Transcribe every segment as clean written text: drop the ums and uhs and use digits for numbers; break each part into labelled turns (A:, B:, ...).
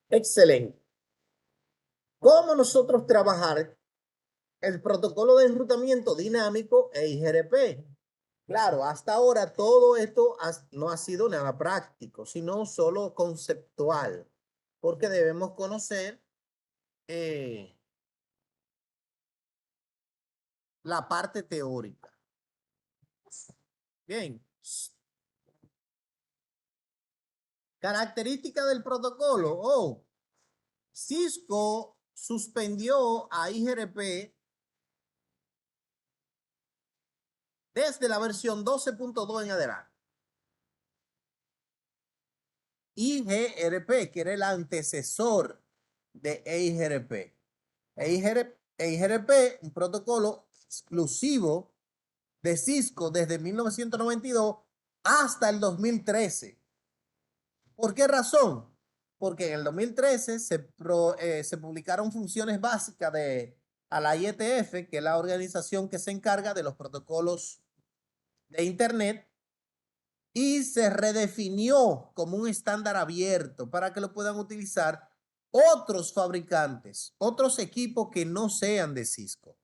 A: Excelente. ¿Cómo nosotros trabajar el protocolo de enrutamiento dinámico e IGRP? Claro, hasta ahora todo esto no ha sido nada práctico, sino solo conceptual, porque debemos conocer la parte teórica. Bien. Característica del protocolo. Oh, Cisco suspendió a IGRP desde la versión 12.2 en adelante. IGRP, que era el antecesor de EIGRP. EIGRP, un protocolo exclusivo de Cisco desde 1992 hasta el 2013. ¿Por qué razón? Porque en el 2013 se publicaron funciones básicas a la IETF, que es la organización que se encarga de los protocolos de Internet, y se redefinió como un estándar abierto para que lo puedan utilizar otros fabricantes, otros equipos que no sean de Cisco.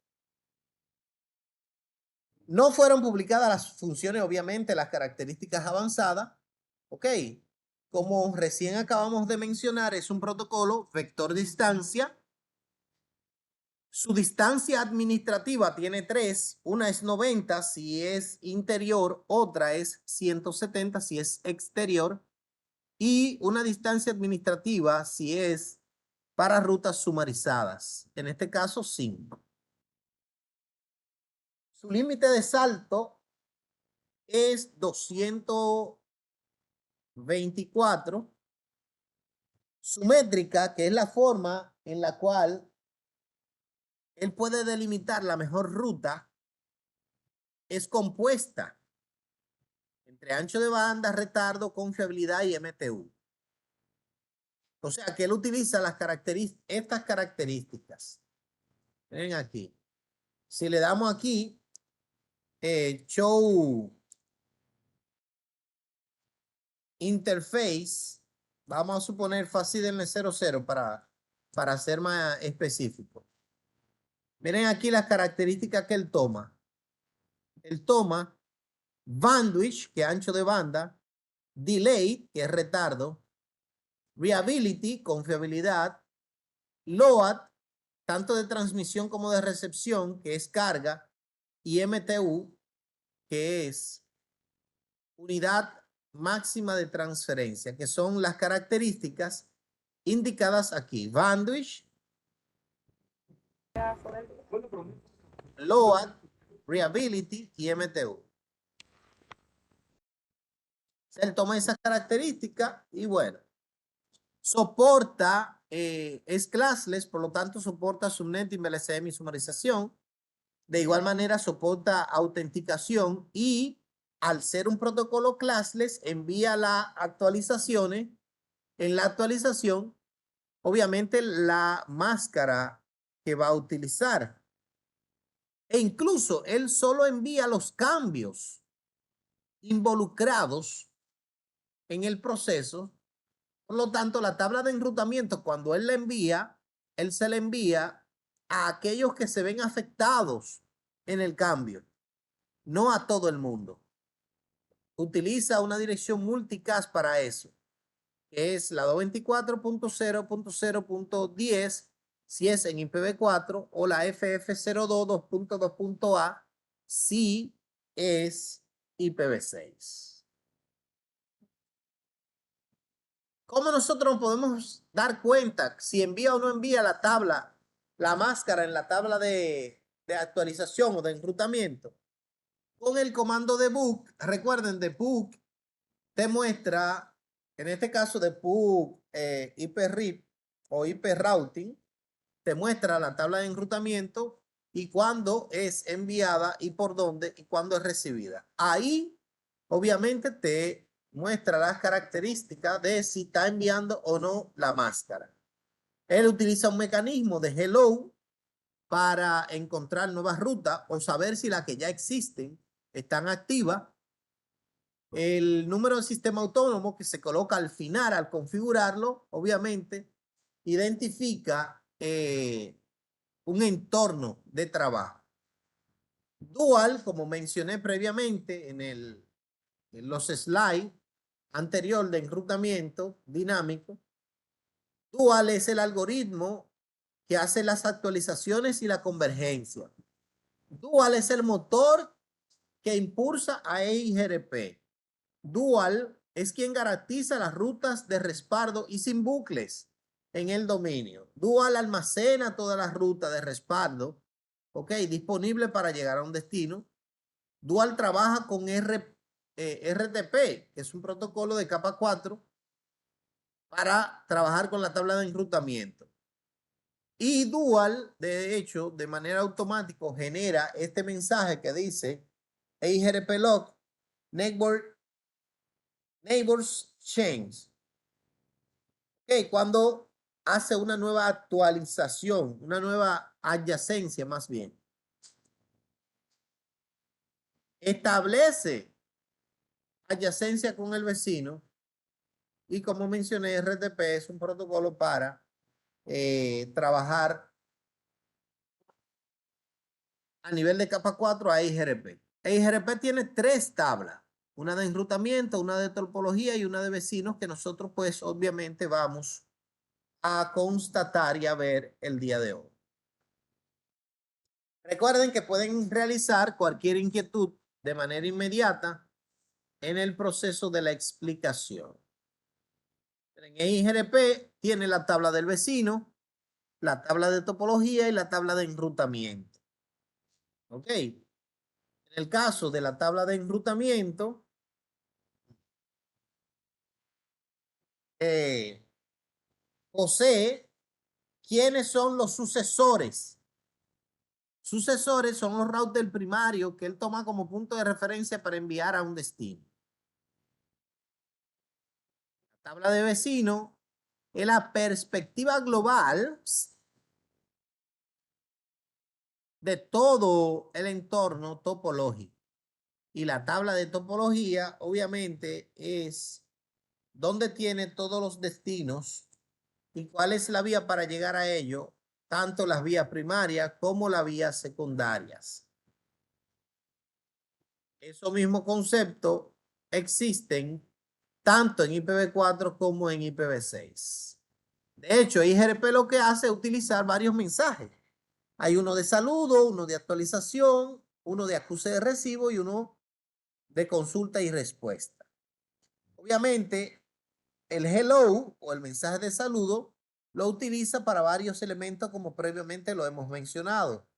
A: No fueron publicadas las funciones, obviamente, las características avanzadas. Ok, como recién acabamos de mencionar, es un protocolo vector distancia. Su distancia administrativa tiene 3. Una es 90 si es interior, otra es 170 si es exterior. Y una distancia administrativa si es para rutas sumarizadas. En este caso, 5. Su límite de salto es 224. Su métrica, que es la forma en la cual él puede delimitar la mejor ruta, es compuesta entre ancho de banda, retardo, confiabilidad y MTU. O sea que él utiliza estas características. Ven aquí. Si le damos aquí, Show Interface, vamos a suponer FACIDEL 00 para ser más específico. Miren aquí las características que él toma. Él toma bandwidth, que es ancho de banda, delay, que es retardo, reliability, confiabilidad, load, tanto de transmisión como de recepción, que es carga, y MTU, que es unidad máxima de transferencia, que son las características indicadas aquí. Bandwidth, load, reliability y MTU. Él toma esas características y bueno, soporta, es classless, por lo tanto soporta subnetting, VLCM y sumarización. De igual manera soporta autenticación y al ser un protocolo classless envía las actualizaciones. En la actualización, obviamente la máscara que va a utilizar. E incluso él solo envía los cambios involucrados en el proceso. Por lo tanto, la tabla de enrutamiento, cuando él la envía, él se la envía a aquellos que se ven afectados en el cambio, no a todo el mundo. Utiliza una dirección multicast para eso, que es la 224.0.0.10 si es en IPv4 o la FF02.2.a si es IPv6. ¿Cómo nosotros podemos dar cuenta si envía o no envía la tabla, la máscara en la tabla de actualización o de enrutamiento? Con el comando debug, recuerden, debug te muestra, en este caso debug IPRIP o IP routing, te muestra la tabla de enrutamiento y cuándo es enviada y por dónde y cuándo es recibida. Ahí, obviamente, te muestra las características de si está enviando o no la máscara. Él utiliza un mecanismo de hello para encontrar nuevas rutas o saber si las que ya existen están activas. El número de sistema autónomo que se coloca al final al configurarlo, obviamente, identifica un entorno de trabajo. Dual, como mencioné previamente en los slides anterior de enrutamiento dinámico, Dual es el algoritmo que hace las actualizaciones y la convergencia. Dual es el motor que impulsa a EIGRP. Dual es quien garantiza las rutas de respaldo y sin bucles en el dominio. Dual almacena todas las rutas de respaldo, ok, disponible para llegar a un destino. Dual trabaja con RTP, que es un protocolo de capa 4 para trabajar con la tabla de enrutamiento. Y Dual, de hecho, de manera automática genera este mensaje que dice EIGRP log neighbors change. Okay, cuando hace una nueva actualización, una nueva adyacencia más bien. Establece adyacencia con el vecino y como mencioné, RTP es un protocolo para trabajar a nivel de capa 4 a EIGRP. EIGRP tiene 3 tablas, una de enrutamiento, una de topología y una de vecinos que nosotros pues obviamente vamos a constatar y a ver el día de hoy. Recuerden que pueden realizar cualquier inquietud de manera inmediata en el proceso de la explicación. En EIGRP tiene la tabla del vecino, la tabla de topología y la tabla de enrutamiento. ¿Ok? En el caso de la tabla de enrutamiento, posee quiénes son los sucesores. Sucesores son los routers primarios que él toma como punto de referencia para enviar a un destino. La tabla de vecino es la perspectiva global de todo el entorno topológico. Y la tabla de topología, obviamente, es donde tiene todos los destinos y cuál es la vía para llegar a ello, tanto las vías primarias como las vías secundarias. Esos mismos conceptos existen tanto en IPv4 como en IPv6. De hecho, IGRP lo que hace es utilizar varios mensajes. Hay uno de saludo, uno de actualización, uno de acuse de recibo y uno de consulta y respuesta. Obviamente, el hello o el mensaje de saludo lo utiliza para varios elementos como previamente lo hemos mencionado.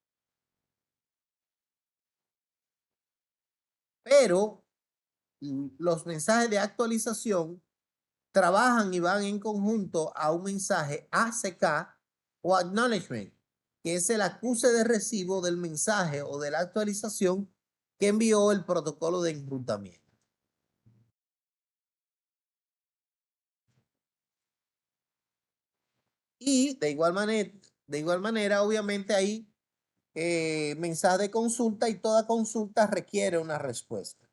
A: Pero los mensajes de actualización trabajan y van en conjunto a un mensaje ACK o acknowledgement, que es el acuse de recibo del mensaje o de la actualización que envió el protocolo de enrutamiento. Y de igual manera, obviamente hay mensaje de consulta y toda consulta requiere una respuesta.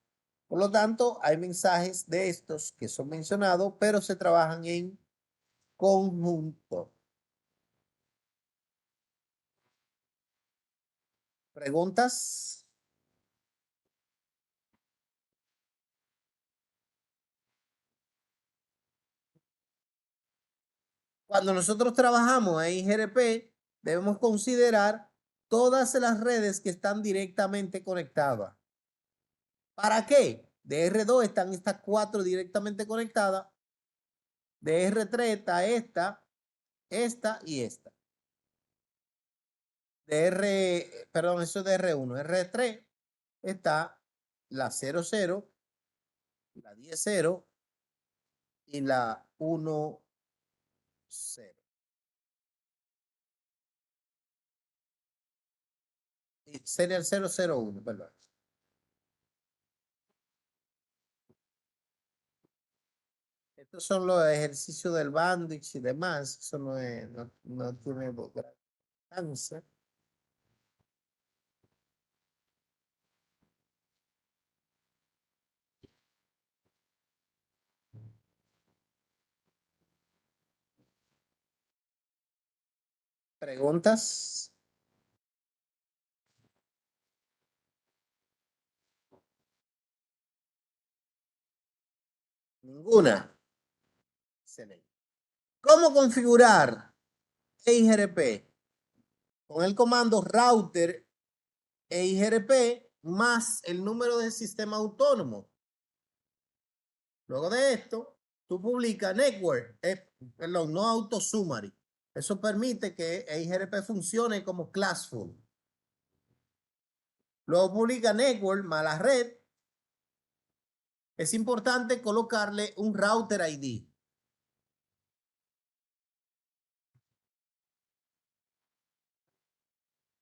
A: Por lo tanto, hay mensajes de estos que son mencionados, pero se trabajan en conjunto. ¿Preguntas? Cuando nosotros trabajamos en IGRP, debemos considerar todas las redes que están directamente conectadas. ¿Para qué? De R2 están estas 4 directamente conectadas. De R3 está esta y esta. Perdón, eso es de R1. R3 está la 00, la 10.0 y la 1.0. Sería el 001, perdón. Estos son los ejercicios del Bandix y demás. Eso no tiene gran alcance. ¿Preguntas? Ninguna. Excelente. ¿Cómo configurar EIGRP? Con el comando router EIGRP más el número del sistema autónomo. Luego de esto, tú publicas network, perdón, no auto summary. Eso permite que EIGRP funcione como classful. Luego publica network más la red. Es importante colocarle un router ID.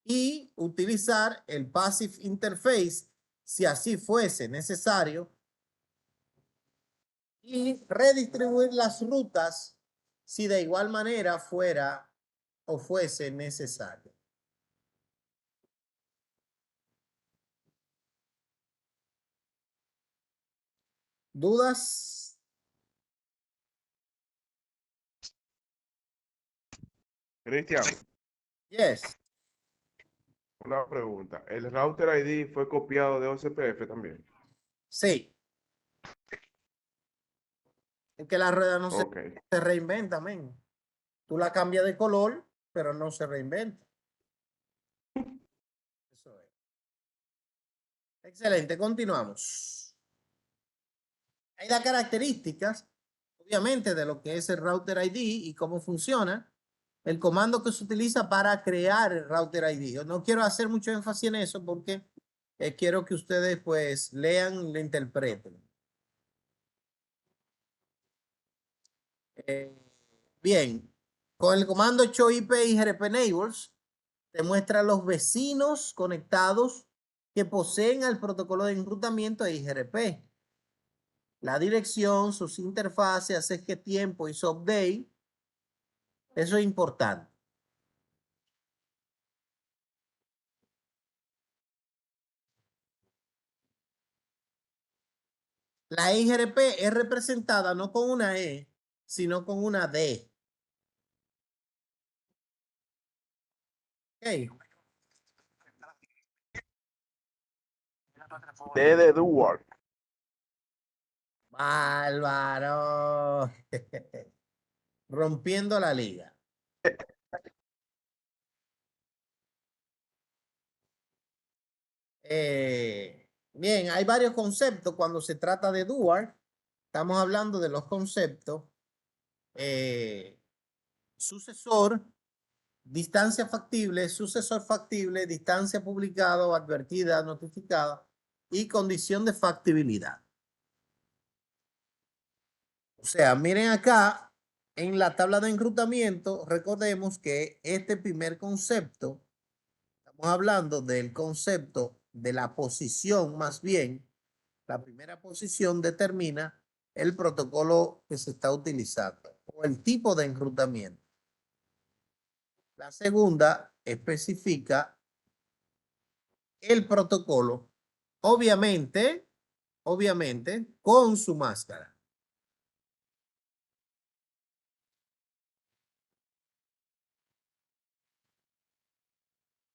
A: Y utilizar el passive interface si así fuese necesario y redistribuir las rutas si de igual manera fuera o fuese necesario. ¿Dudas?
B: Cristian,
A: Yes.
B: una pregunta. ¿El router ID fue copiado de OCPF también?
A: Sí. Es que la rueda no
B: Ok.
A: se reinventa, men. Tú la cambias de color, pero no se reinventa. Eso es. Excelente, continuamos. Hay las características, obviamente, de lo que es el router ID y cómo funciona. El comando que se utiliza para crear el router ID. Yo no quiero hacer mucho énfasis en eso porque quiero que ustedes pues lean y lo interpreten. Eh, bien, con el comando show IP y GRP neighbors te muestra los vecinos conectados que poseen el protocolo de enrutamiento de IGRP. La dirección, sus interfaces, hace qué tiempo y su update. Eso es importante. La IGRP es representada no con una E, sino con una D. Okay.
B: D de Dual.
A: Bárbaro. Rompiendo la liga. Bien, hay varios conceptos cuando se trata de dual. Estamos hablando de los conceptos sucesor, distancia factible, sucesor factible, distancia publicada o advertida, notificada y condición de factibilidad. O sea, miren acá en la tabla de enrutamiento, recordemos que este primer concepto, estamos hablando del concepto de la posición más bien. La primera posición determina el protocolo que se está utilizando o el tipo de enrutamiento. La segunda especifica el protocolo, obviamente, con su máscara.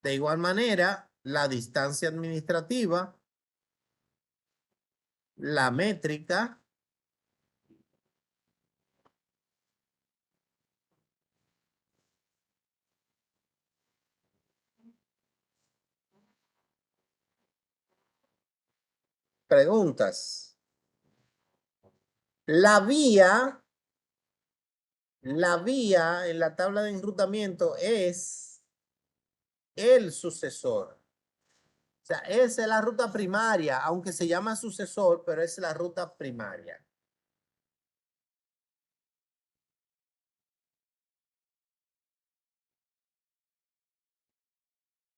A: De igual manera, la distancia administrativa, la métrica, preguntas. La vía, la vía en la tabla de enrutamiento es el sucesor. O sea, esa es la ruta primaria, aunque se llama sucesor, pero es la ruta primaria.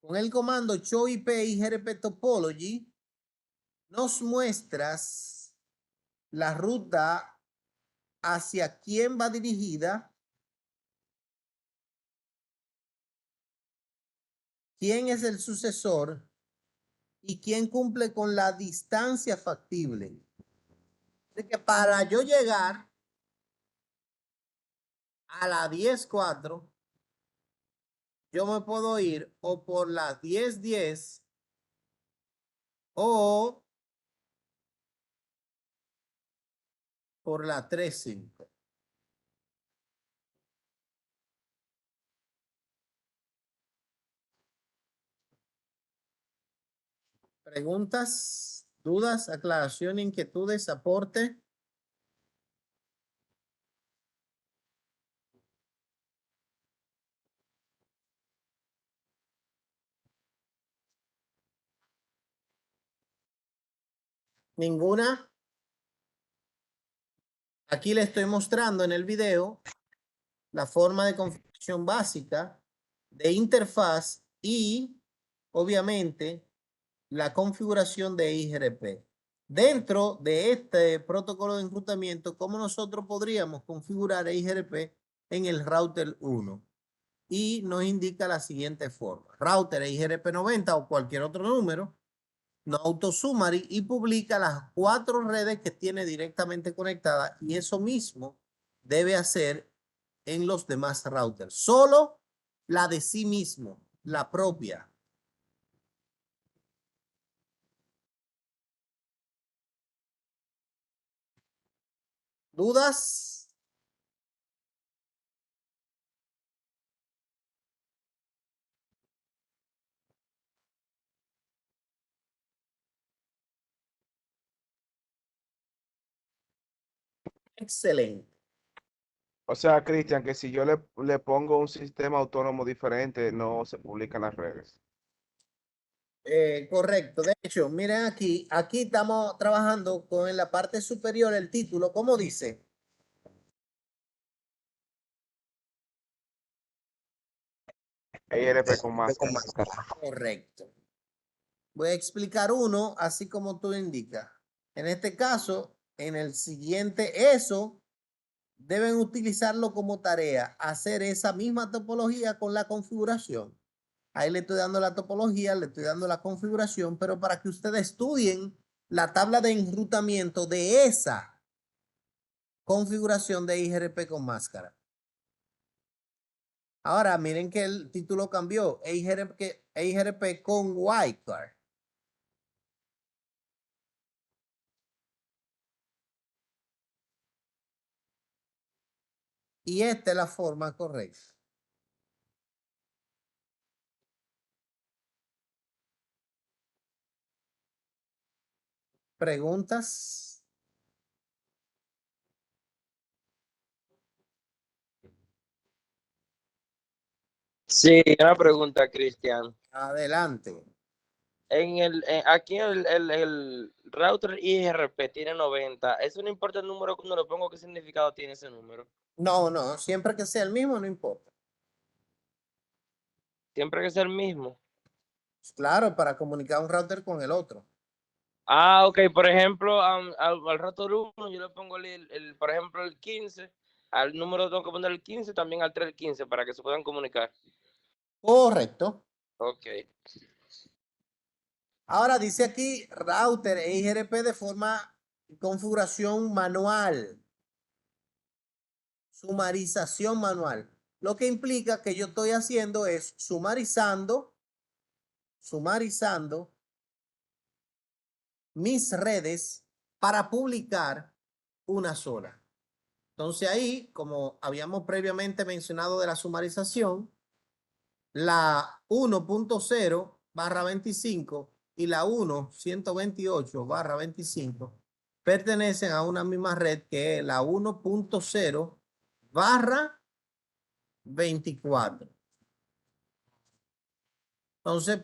A: Con el comando show IP y GRP topology, nos muestras la ruta hacia quién va dirigida, quién es el sucesor y quién cumple con la distancia factible. De que para yo llegar a la 10.4, yo me puedo ir o por la 1010 o por la 35. Preguntas, dudas, aclaración, inquietudes, aporte. Ninguna. Aquí le estoy mostrando en el video la forma de configuración básica de interfaz y obviamente la configuración de IGRP. Dentro de este protocolo de enrutamiento, ¿cómo nosotros podríamos configurar IGRP en el router 1? Y nos indica la siguiente forma. Router IGRP 90 o cualquier otro número, no autosummary y publica las 4 redes que tiene directamente conectadas y eso mismo debe hacer en los demás routers. Solo la de sí mismo, la propia. ¿Dudas? Excelente.
B: O sea, Cristian, que si yo le pongo un sistema autónomo diferente, no se publica en las redes.
A: Correcto. De hecho, miren aquí estamos trabajando con en la parte superior el título, ¿cómo dice?
B: EIRP con
C: Con
B: máscara.
C: máscara.
A: Correcto. Voy a explicar uno así como tú indicas. En este caso, en el siguiente, eso deben utilizarlo como tarea, hacer esa misma topología con la configuración. Ahí le estoy dando la topología, le estoy dando la configuración, pero para que ustedes estudien la tabla de enrutamiento de esa configuración de IGRP con máscara. Ahora miren que el título cambió, IGRP con wildcard. Y esta es la forma correcta. ¿Preguntas?
C: Sí, una pregunta, Cristian.
A: Adelante.
C: Aquí el router IRP tiene 90. Eso no importa el número que uno le pongo, ¿qué significado tiene ese número?
A: No, no, siempre que sea el mismo, no importa.
C: Siempre que sea el mismo.
A: Claro, para comunicar un router con el otro.
C: Ah, ok, por ejemplo, al router 1 yo le pongo por ejemplo, el 15. Al número tengo que poner el 15, también al 315 para que se puedan comunicar.
A: Correcto.
C: Ok.
A: Ahora dice aquí router e IGRP de forma configuración manual, sumarización manual. Lo que implica que yo estoy haciendo es sumarizando mis redes para publicar una sola. Entonces ahí, como habíamos previamente mencionado de la sumarización, la 1.0/25 y la 1.128/25 pertenecen a una misma red que es la 1.0/24. Entonces,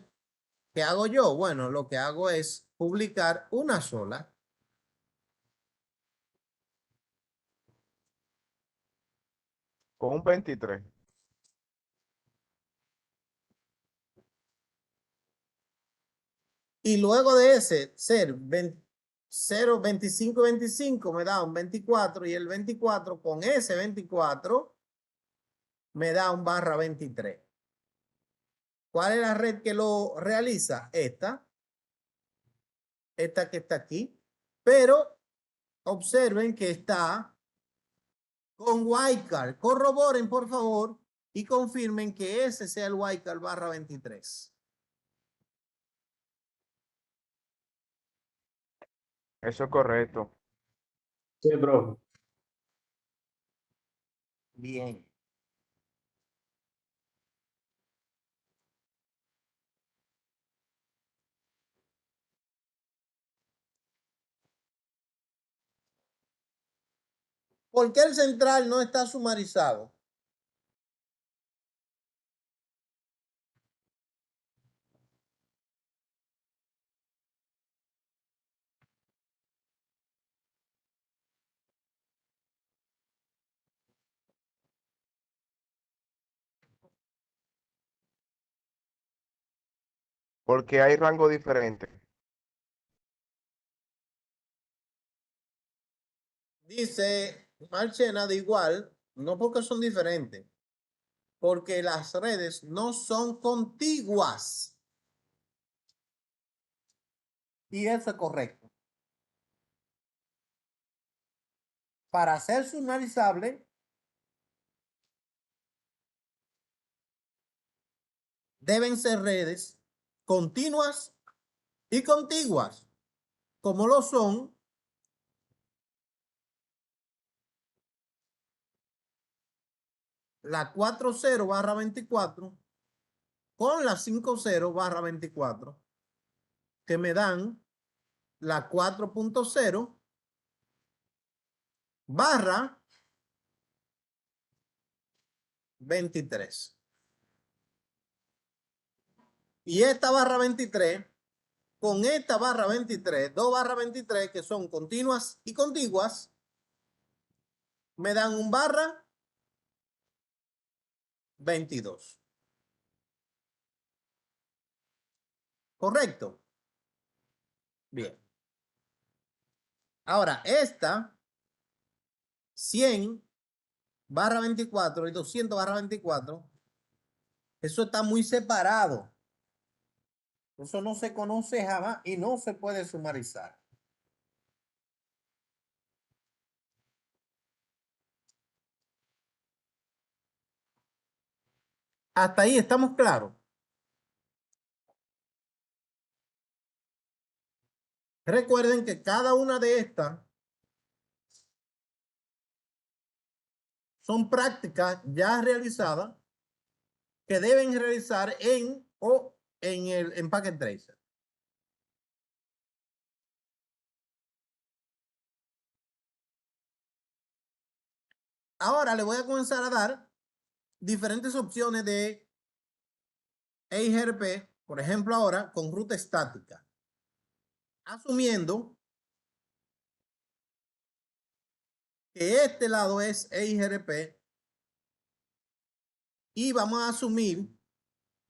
A: ¿qué hago yo? Bueno, lo que hago es publicar una sola.
B: Con un 23.
A: Y luego de ese ser 0, 25, 25 me da un 24 y el 24 con ese 24 me da un /23. ¿Cuál es la red que lo realiza? Esta que está aquí. Pero observen que está con wildcard. Corroboren, por favor, y confirmen que ese sea el wildcard barra 23.
B: Eso es correcto.
D: Sí, bro.
A: Bien. ¿Por qué el central no está sumarizado?
B: Porque hay rango diferente.
A: Dice Marchena de igual, no porque son diferentes, porque las redes no son contiguas. Y eso es correcto. Para ser sumarizable, deben ser redes continuas y contiguas, como lo son la 40/24 con la 50/24, que me dan la 4.0 barra 23. Y esta barra 23, con esta barra 23, dos barra 23 que son continuas y contiguas, me dan un barra 22. ¿Correcto? Bien. Ahora, esta 100/24 y 200/24, eso está muy separado. Eso no se conoce jamás y no se puede sumarizar. Hasta ahí estamos claros. Recuerden que cada una de estas son prácticas ya realizadas que deben realizar en el empaque tracer. Ahora le voy a comenzar a dar diferentes opciones de EIGRP, por ejemplo, ahora con ruta estática, asumiendo que este lado es EIGRP y vamos a asumir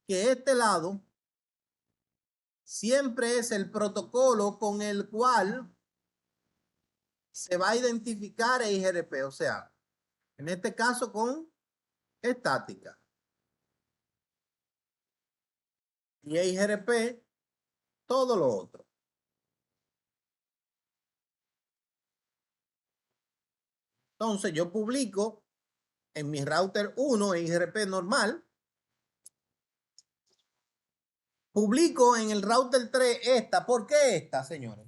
A: que este lado siempre es el protocolo con el cual se va a identificar EIGRP, o sea, en este caso con estática. Y EIGRP, todo lo otro. Entonces yo publico en mi router 1 EIGRP normal. Publico en el router 3 esta. ¿Por qué esta, señores?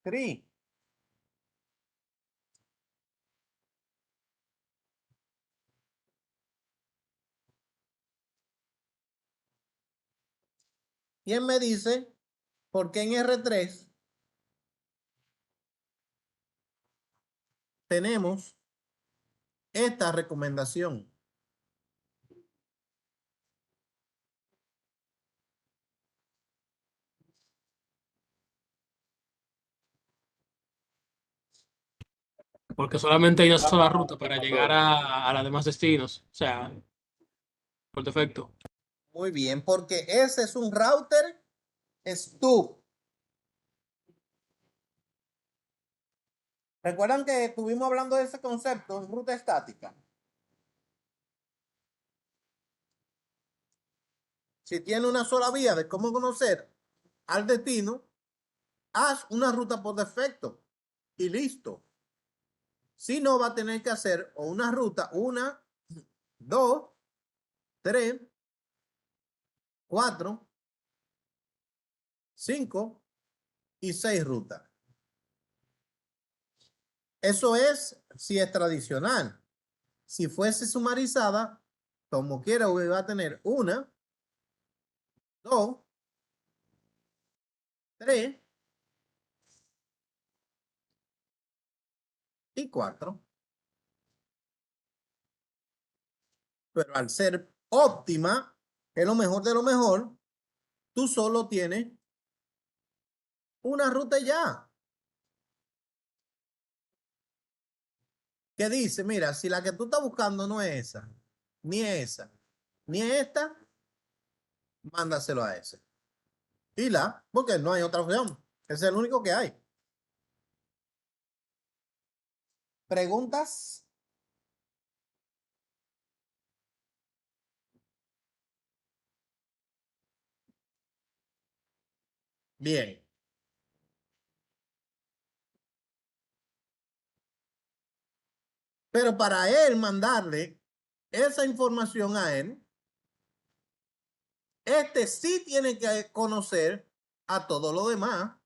A: Cri. ¿Quién me dice por qué en R3 tenemos esta recomendación?
E: Porque solamente hay una sola ruta para llegar a los demás destinos. O sea, por defecto.
A: Muy bien, porque ese es un router stub. ¿Recuerdan que estuvimos hablando de ese concepto en ruta estática? Si tiene una sola vía de cómo conocer al destino, haz una ruta por defecto y listo. Si no, va a tener que hacer o una ruta, 1, 2, 3, 4, 5 y 6 rutas. Eso es si es tradicional. Si fuese sumarizada, como quiera, va a tener 1, 2, 3 y 4. Pero al ser óptima, es lo mejor de lo mejor, tú solo tienes una ruta y ya. Que dice, mira, si la que tú estás buscando no es esa, ni esa, ni esta, mándaselo a ese. Y porque no hay otra opción. Ese es el único que hay. ¿Preguntas? Bien. Pero para él mandarle esa información a él, este sí tiene que conocer a todo lo demás.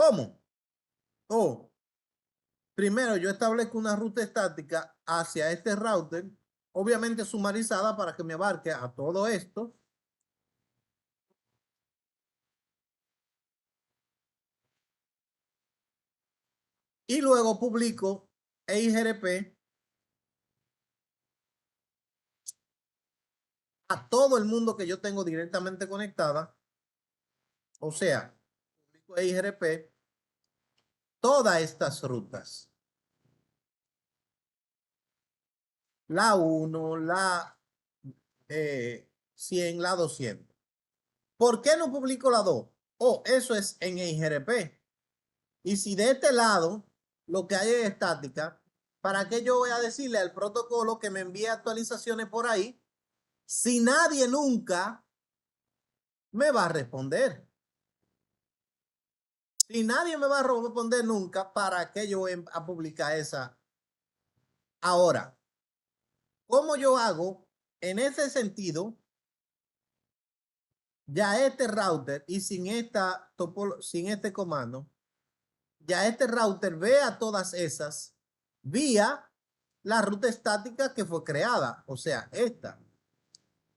A: ¿Cómo? Oh, primero yo establezco una ruta estática hacia este router, obviamente sumarizada para que me abarque a todo esto. Y luego publico EIGRP a todo el mundo que yo tengo directamente conectada. O sea, publico EIGRP todas estas rutas. La 1, la 100, la 200. ¿Por qué no publico la 2? Oh, eso es en EIGRP. Y si de este lado lo que hay es estática, ¿para qué yo voy a decirle al protocolo que me envíe actualizaciones por ahí si nadie nunca me va a responder? Si nadie me va a responder nunca, ¿para qué yo voy a publicar esa? Ahora, ¿cómo yo hago en ese sentido? Ya este router y sin sin este comando, ya este router ve a todas esas vía la ruta estática que fue creada, o sea, esta.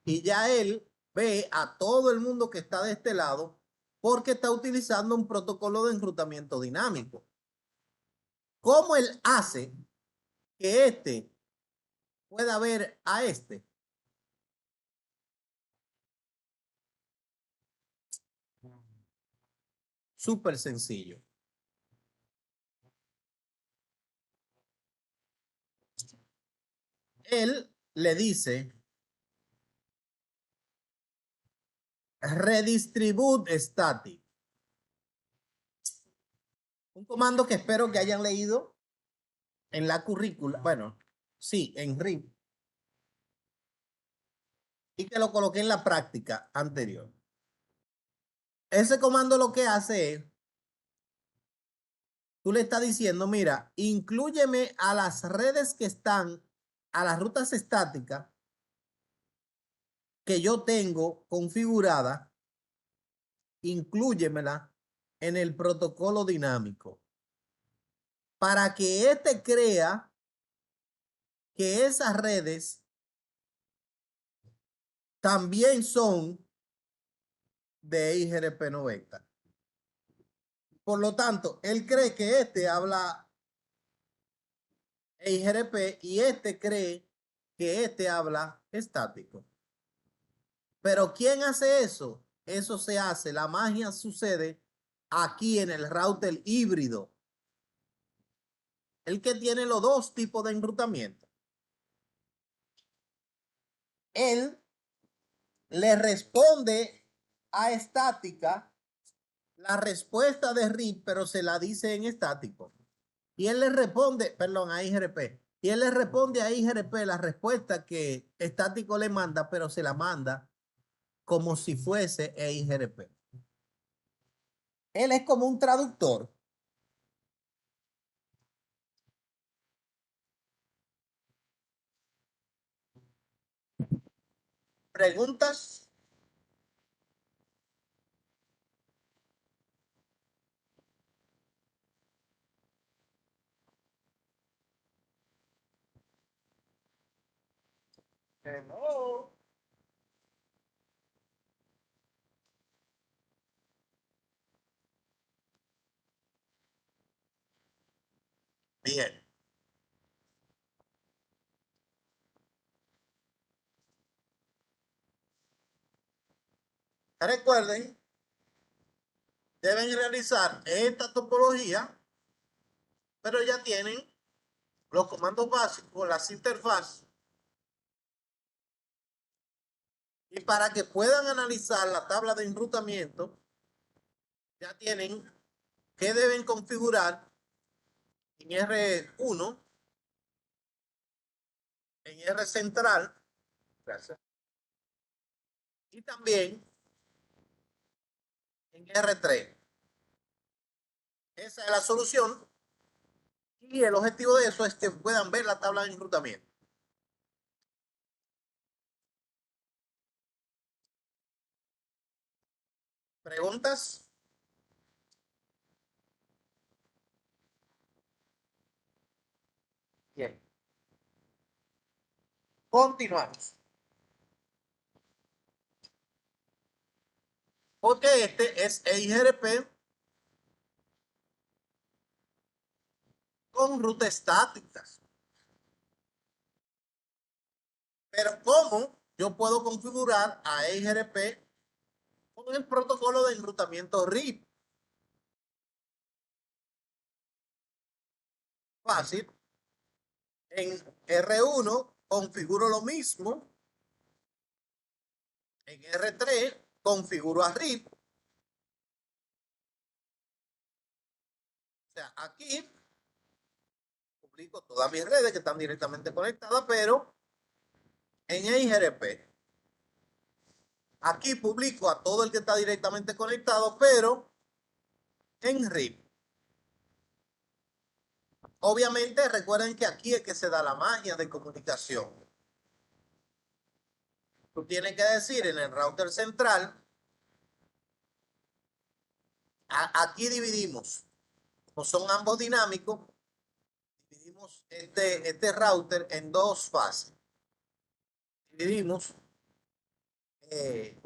A: Y ya él ve a todo el mundo que está de este lado porque está utilizando un protocolo de enrutamiento dinámico. ¿Cómo él hace que este pueda ver a este? Súper sencillo. Él le dice redistribute static. Un comando que espero que hayan leído en la currícula. Bueno, sí, en RIP. Y que lo coloqué en la práctica anterior. Ese comando lo que hace es, tú le estás diciendo, mira, inclúyeme a las redes que están, a las rutas estáticas que yo tengo configurada, inclúyemela en el protocolo dinámico para que éste crea que esas redes también son de IGRP 90. Por lo tanto, él cree que este habla IGRP y este cree que este habla estático. Pero ¿quién hace eso? Eso se hace, la magia sucede aquí en el router híbrido. El que tiene los dos tipos de enrutamiento. Él le responde a estática la respuesta de RIP, pero se la dice en estático. Y él le responde, perdón, a IGRP. Y él le responde a IGRP la respuesta que estático le manda, pero se la manda como si fuese IGRP. Él es como un traductor. ¿Preguntas? Hello. Bien. Recuerden, deben realizar esta topología, pero ya tienen los comandos básicos, las interfaces. Y para que puedan analizar la tabla de enrutamiento, ya tienen que deben configurar en R1, en R central, gracias, y también en R3. Esa es la solución y el objetivo de eso es que puedan ver la tabla de enrutamiento. ¿Preguntas? Bien. Continuamos. Porque este es EIGRP con rutas estáticas. Pero ¿cómo yo puedo configurar a EIGRP con el protocolo de enrutamiento RIP? Fácil. En R1 configuro lo mismo. En R3 configuro a RIP. O sea, aquí publico todas mis redes que están directamente conectadas, pero en EIGRP. Aquí publico a todo el que está directamente conectado, pero en RIP. Obviamente, recuerden que aquí es que se da la magia de comunicación. Tú tienes que decir en el router central, aquí dividimos, como son ambos dinámicos, dividimos este router en dos fases. Dividimos que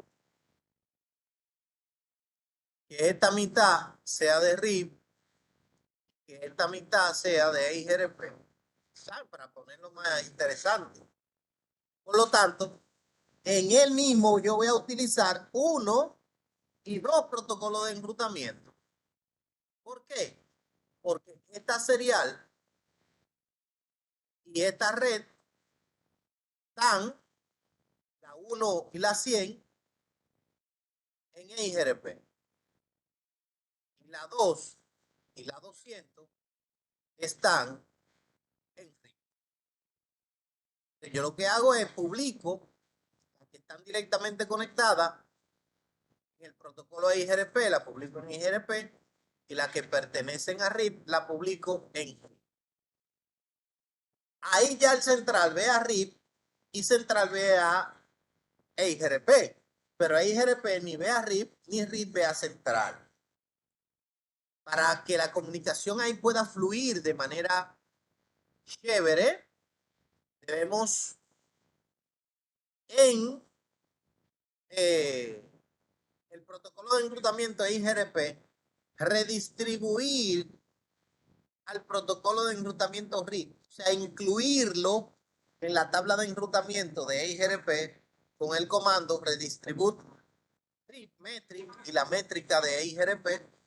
A: esta mitad sea de RIP, que esta mitad sea de EIGRP, ¿sabes? Para ponerlo más interesante. Por lo tanto, en el mismo yo voy a utilizar uno y dos protocolos de enrutamiento. ¿Por qué? Porque esta serial y esta red están, la 1 y la 100, en EIGRP. Y la 2 y la 200 están en RIP. Yo lo que hago es publico las que están directamente conectadas en el protocolo de EIGRP, la publico en EIGRP, y las que pertenecen a RIP la publico en RIP. Ahí ya el central ve a RIP y central ve a EIGRP, pero EIGRP ni ve a RIP ni RIP ve a central. Para que la comunicación ahí pueda fluir de manera chévere, debemos en el protocolo de enrutamiento de EIGRP redistribuir al protocolo de enrutamiento RIP, o sea, incluirlo en la tabla de enrutamiento de EIGRP con el comando redistribute RIP metric y la métrica de EIGRP,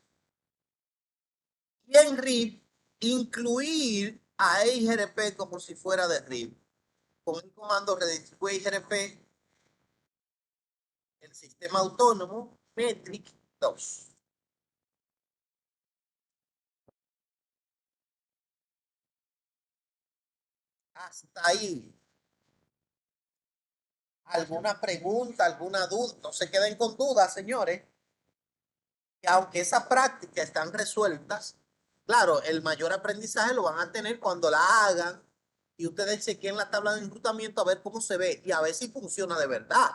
A: y en RIP incluir a EIGRP como si fuera de RIP con el comando redistribute EIGRP, el sistema autónomo metric 2. Hasta ahí. ¿Alguna pregunta, alguna duda? No se queden con dudas, señores. que aunque esas prácticas están resueltas, claro, el mayor aprendizaje lo van a tener cuando la hagan y ustedes chequen la tabla de enrutamiento a ver cómo se ve y a ver si funciona de verdad.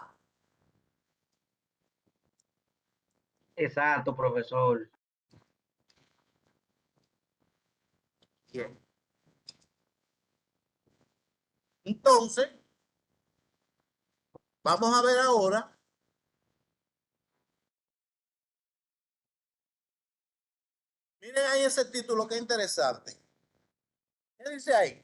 F: Exacto, profesor.
A: Bien. Entonces, vamos a ver ahora. Miren ahí ese título, qué interesante. ¿Qué dice ahí?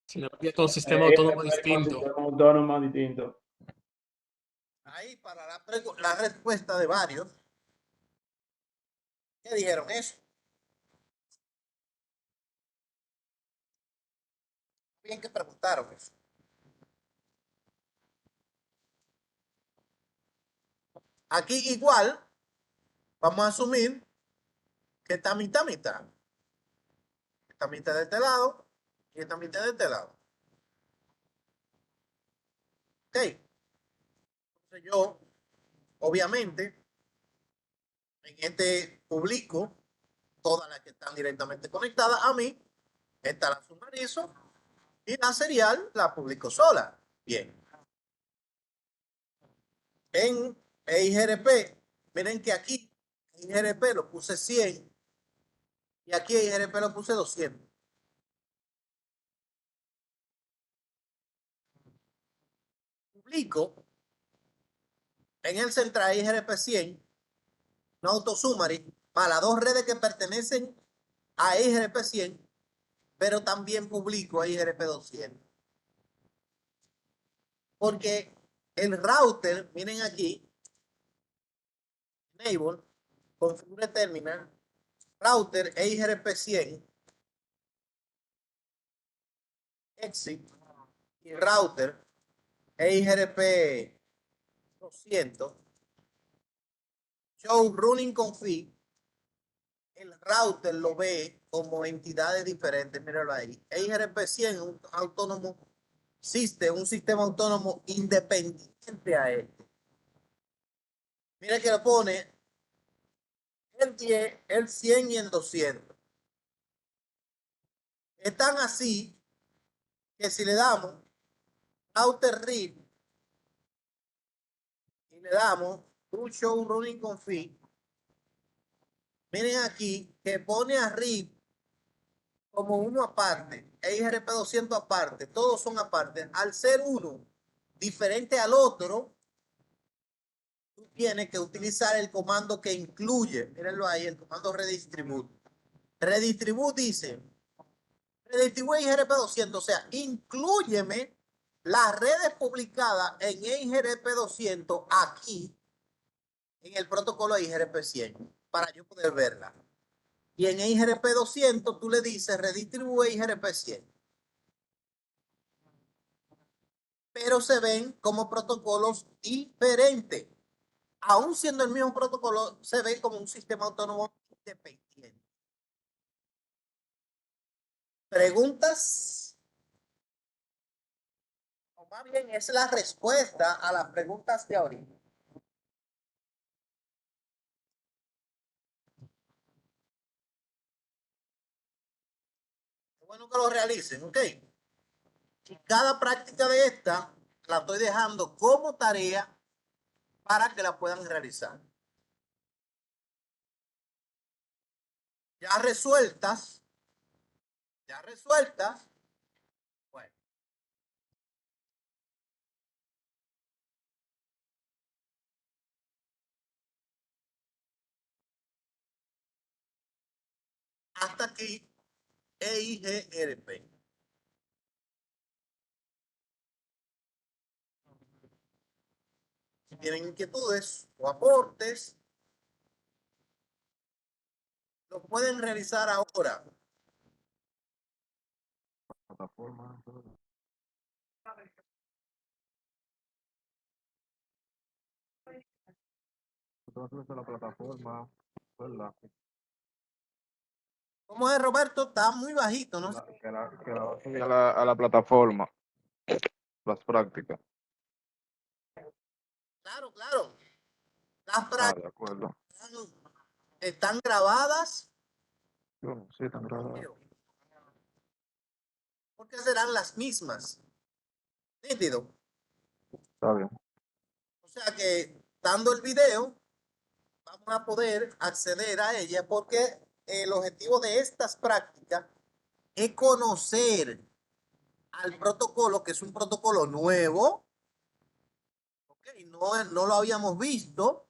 E: Si no había todo sistema autónomo distinto.
D: Sistema autónomo distinto.
A: Ahí para la respuesta de varios. ¿Qué dijeron eso? Bien que preguntaron eso. Aquí igual, vamos a asumir que está mitad, mitad. Esta mitad de este lado y esta mitad de este lado. Ok. Entonces yo, obviamente, en este publico todas las que están directamente conectadas a mí. Esta la sumarizo y la serial la publico sola. Bien. En EIGRP, miren que aquí EIGRP lo puse 100 y aquí EIGRP lo puse 200. Publico en el central EIGRP 100 un autosummary para las dos redes que pertenecen a EIGRP 100, pero también publico EIGRP 200. Porque el router, miren aquí, enable, configure terminal, router EIGRP 100, exit y router EIGRP 200, show running config, el router lo ve como entidades diferentes, míralo ahí. EIGRP 100 un autónomo system, un sistema autónomo independiente a este. Mira que lo pone el 10, el 100 y el 200. Están así que si le damos router read y le damos true show running config, miren aquí que pone a read como uno aparte, EIGRP 200 aparte, todos son aparte. Al ser uno diferente al otro, tú tienes que utilizar el comando que incluye, mírenlo ahí, el comando redistribute. Redistribute dice, redistribute EIGRP 200, o sea, inclúyeme las redes publicadas en EIGRP 200 aquí, en el protocolo EIGRP 100, para yo poder verla. Y en EIGRP 200 tú le dices redistribuye EIGRP 100. Pero se ven como protocolos diferentes. Aún siendo el mismo protocolo, se ve como un sistema autónomo independiente. ¿Preguntas? O más bien es la respuesta a las preguntas de ahorita. Es bueno que lo realicen, ¿ok? Y cada práctica de esta la estoy dejando como tarea para que la puedan realizar. Ya resueltas, bueno. Hasta aquí, EIGRP. Si tienen inquietudes o aportes, lo pueden realizar ahora.
B: Plataforma. Entonces la plataforma, ¿verdad?
A: ¿Cómo es, Roberto? Está muy bajito, ¿no?
B: Que la va a subir a la plataforma. Las prácticas.
A: Claro, claro. Las
B: Ah,
A: prácticas
B: de acuerdo.
A: están grabadas.
B: Sí, tan grave.
A: Porque serán las mismas. Nítido.
B: Está bien.
A: O sea que dando el video, vamos a poder acceder a ella porque el objetivo de estas prácticas es conocer al protocolo, que es un protocolo nuevo, ¿okay? No lo habíamos visto.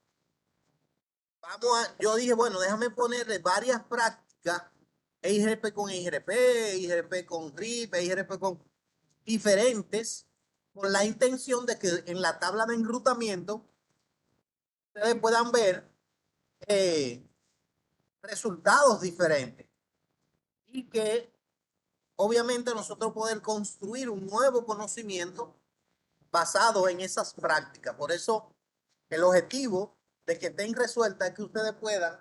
A: Yo dije, bueno, déjame ponerle varias prácticas, EIGRP con EIGRP, EIGRP con RIP, EIGRP con diferentes, con la intención de que en la tabla de enrutamiento ustedes puedan ver resultados diferentes y que obviamente nosotros poder construir un nuevo conocimiento basado en esas prácticas. Por eso el objetivo de que estén resueltas es que ustedes puedan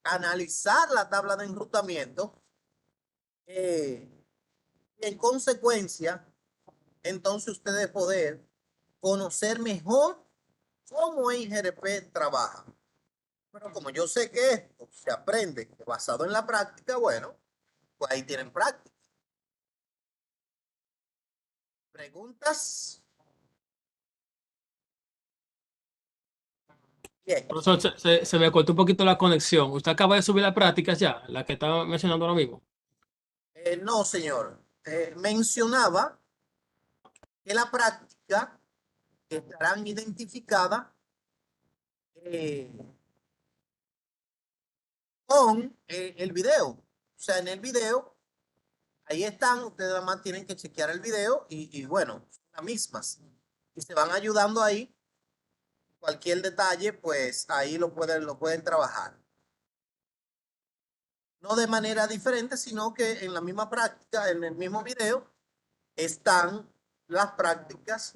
A: analizar la tabla de enrutamiento y en consecuencia entonces ustedes poder conocer mejor cómo IGRP trabaja. Pero como yo sé que esto se aprende basado en la práctica, bueno, pues ahí tienen práctica. ¿Preguntas? Bien.
E: Profesor, se me cortó un poquito la conexión. ¿Usted acaba de subir las prácticas ya, la que estaba mencionando ahora mismo?
A: No, señor. Mencionaba que la práctica estarán identificadas eh, con el video. O sea, en el video, ahí están, ustedes nada más tienen que chequear el video y bueno, son las mismas. Y se van ayudando ahí. Cualquier detalle, pues ahí lo pueden trabajar. No de manera diferente, sino que en la misma práctica, en el mismo video, están las prácticas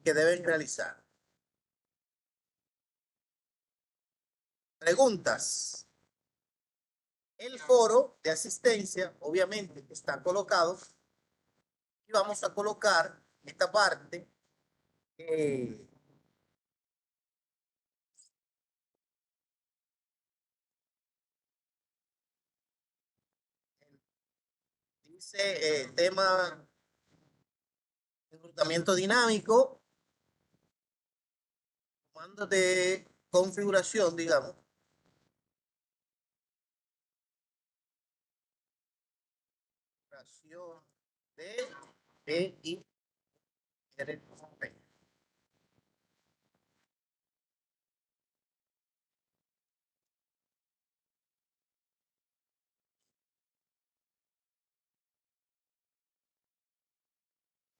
A: que deben realizar. Preguntas. El foro de asistencia, obviamente, está colocado y vamos a colocar esta parte. Dice tema reclutamiento dinámico, comando de configuración, digamos. Configuración de EIRP.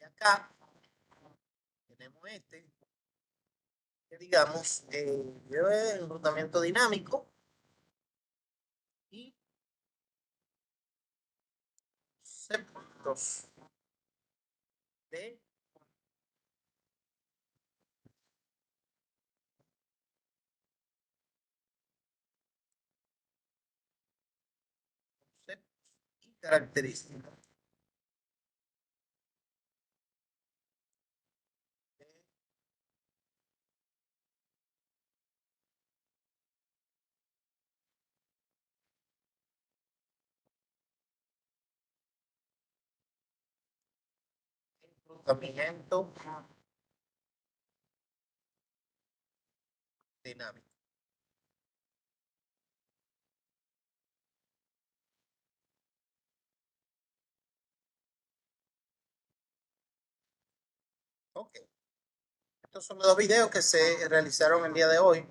A: Y acá tenemos este, que digamos, enrutamiento dinámico y conceptos de conceptos y características. Reclutamiento dinámico. Ok. Estos son los dos videos que se realizaron el día de hoy.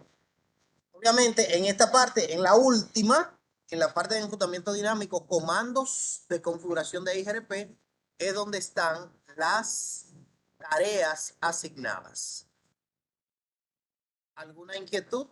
A: Obviamente, en esta parte, en la última, en la parte de enrutamiento dinámico, comandos de configuración de IGRP, es donde están las tareas asignadas. ¿Alguna inquietud?